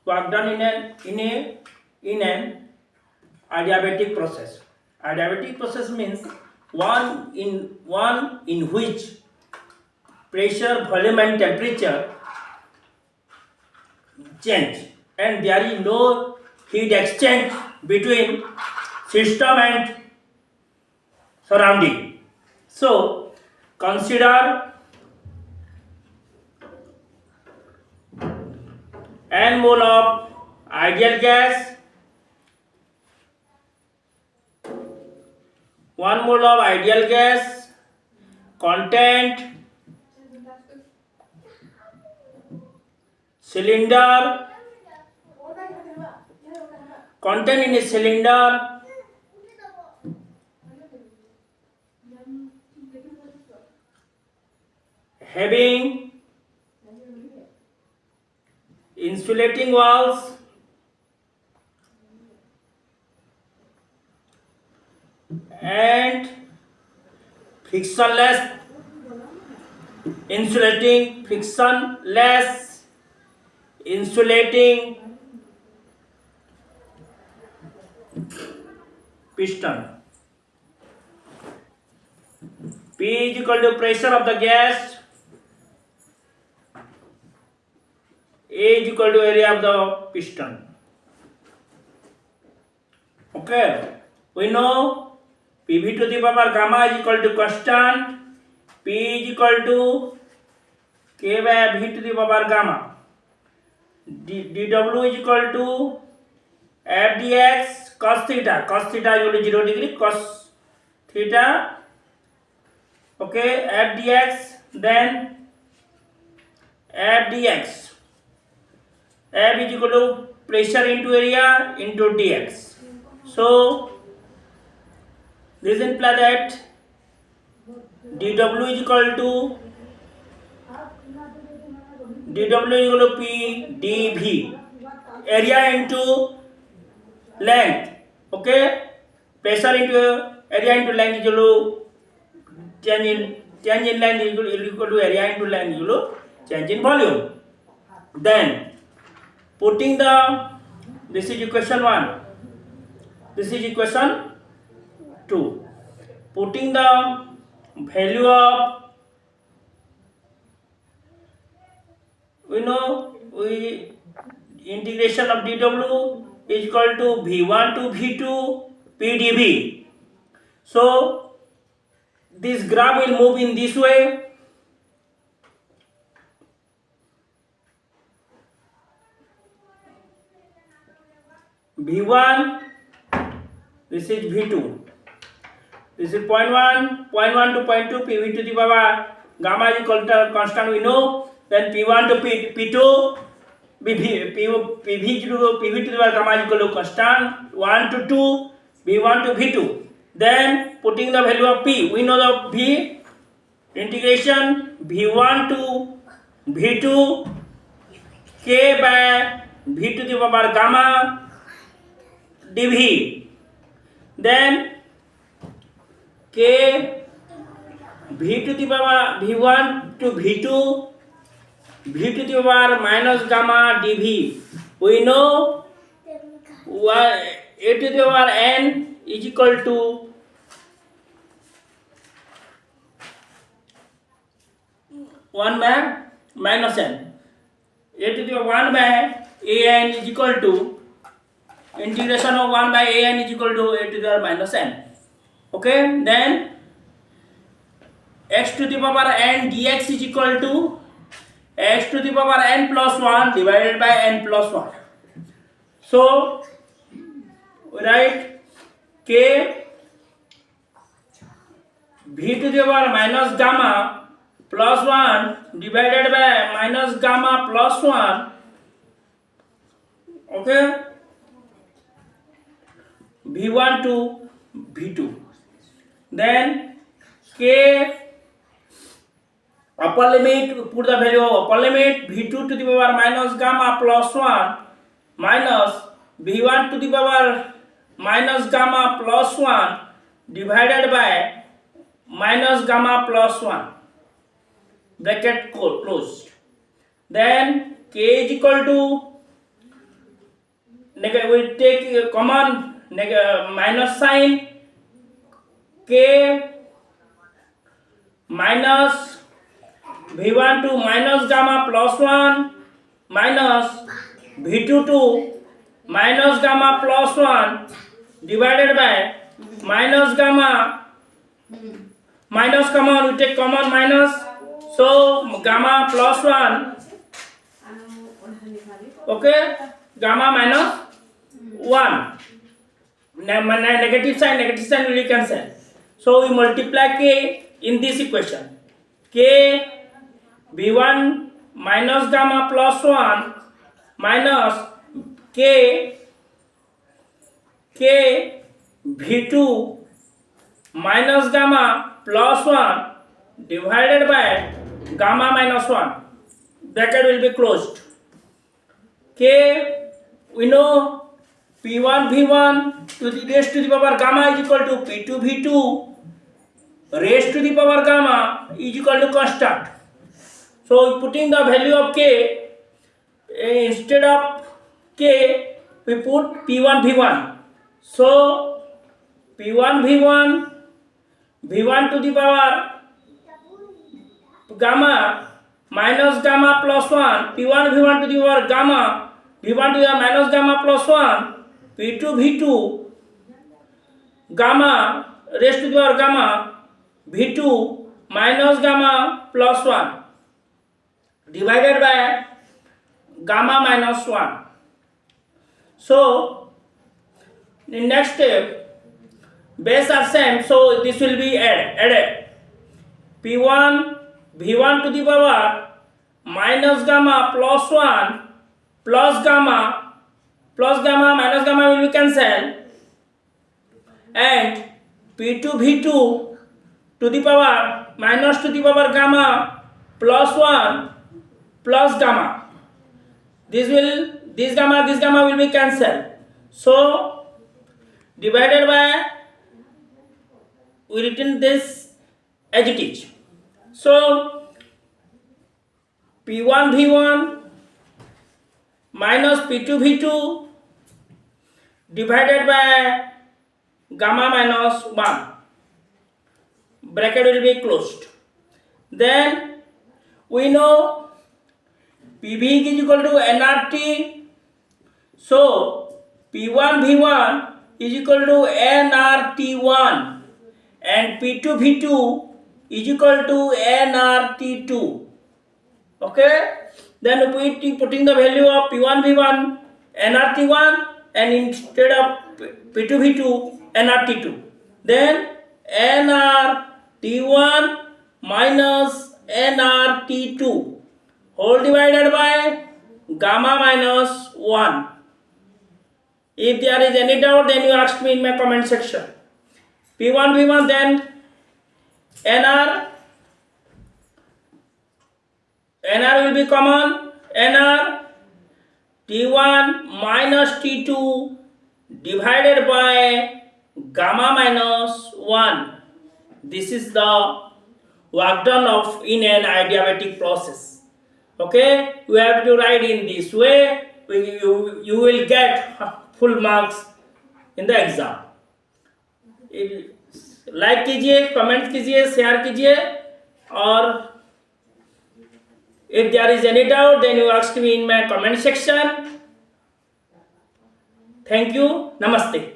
work done in an adiabatic process. Adiabatic process means one in which pressure, volume and temperature change and there is no heat exchange between system and surrounding. So consider n mole of ideal gas, 1 mole of ideal gas content cylinder, content in a cylinder having insulating walls and frictionless insulating piston. P is equal to pressure of the gas, A is equal to area of the piston. Okay, we know PV to the power gamma is equal to constant, P is equal to K by V to the power gamma, dW is equal to f dx cos theta is equal to 0 degree cos theta. Okay, f dx, then f dx, f is equal to pressure into area into dx. So this implies that dw is equal to P dv, area into length. Okay, pressure into area into length is equal to change in length is equal to area into length is equal to change in volume. Then putting this is equation 1, this is equation 2, putting the value of, integration of dw is equal to v1 to v2 p dv. So this graph will move in this way. V1, this is V2, this is point 1 to point 2, PV to the power gamma is equal to constant we know, then P1 to P2, PV to the power gamma is equal to constant, 1 to 2, V1 to V2. Then putting the value of P, we know the V, integration V1 to V2 K by V to the power gamma dv, then K V to the power V1 to V2 V to the power minus gamma dv. We know A to the power n is equal to one by minus n. A to the power 1 by an is equal to integration of 1 by an is equal to a to the power minus n. Okay, then x to the power n dx is equal to x to the power n plus 1 divided by n plus 1. So write k v to the power minus gamma plus 1 divided by minus gamma plus 1. Okay, v1 to v2, then k upper limit, put the value of upper limit v2 to the power minus gamma plus 1 minus v1 to the power minus gamma plus 1 divided by minus gamma plus 1, bracket closed. Then k is equal to we take a common minus sign, k minus v1 to minus gamma plus 1 minus v2 to minus gamma plus 1 divided by minus gamma minus common, we take common minus, so gamma plus 1, okay, gamma minus 1, negative sign will be cancelled, so we multiply k in this equation, k v1 minus gamma plus 1 minus k v2 minus gamma plus 1 divided by gamma minus 1, bracket will be closed. K, we know P1 V1 to the raised to the power gamma is equal to P2 V2 raised to the power gamma is equal to constant. So putting the value of k, instead of k we put P1 V1. So P1 V1 V1 to the power gamma minus gamma plus 1, P1 V1 to the power gamma, V1 to the minus gamma plus 1, P2 V2 gamma raised to the power gamma, V2 minus gamma plus 1 divided by gamma minus 1. So the next step, base are same, so this will be added. P1 V1 to the power minus gamma plus 1 plus gamma minus gamma will be cancelled, and P2 V2 to the power minus to the power gamma plus 1 plus gamma. This gamma will be cancelled. So divided by, we written this as it is. So P1 V1 minus P2 V2 divided by gamma minus 1, bracket will be closed. Then we know PV is equal to nRT, so P1 V1 is equal to nRT1 and P2 V2 is equal to nRT2. Okay, then we putting the value of P1 V1 nRT1 and instead of P2 V2 nRT2, then nRT1 minus nRT2 whole divided by gamma minus 1. If there is any doubt, then you ask me in my comment section. P1 V1, then NR will be common, NR T1 minus T2 divided by gamma minus 1. This is the work done of in an adiabatic process. Okay, you have to write in this way, you will get full marks in the exam. Like कीजिए, comment कीजिए, share कीजिए, और if there is any doubt, then you ask me in my comment section. Thank you. Namaste.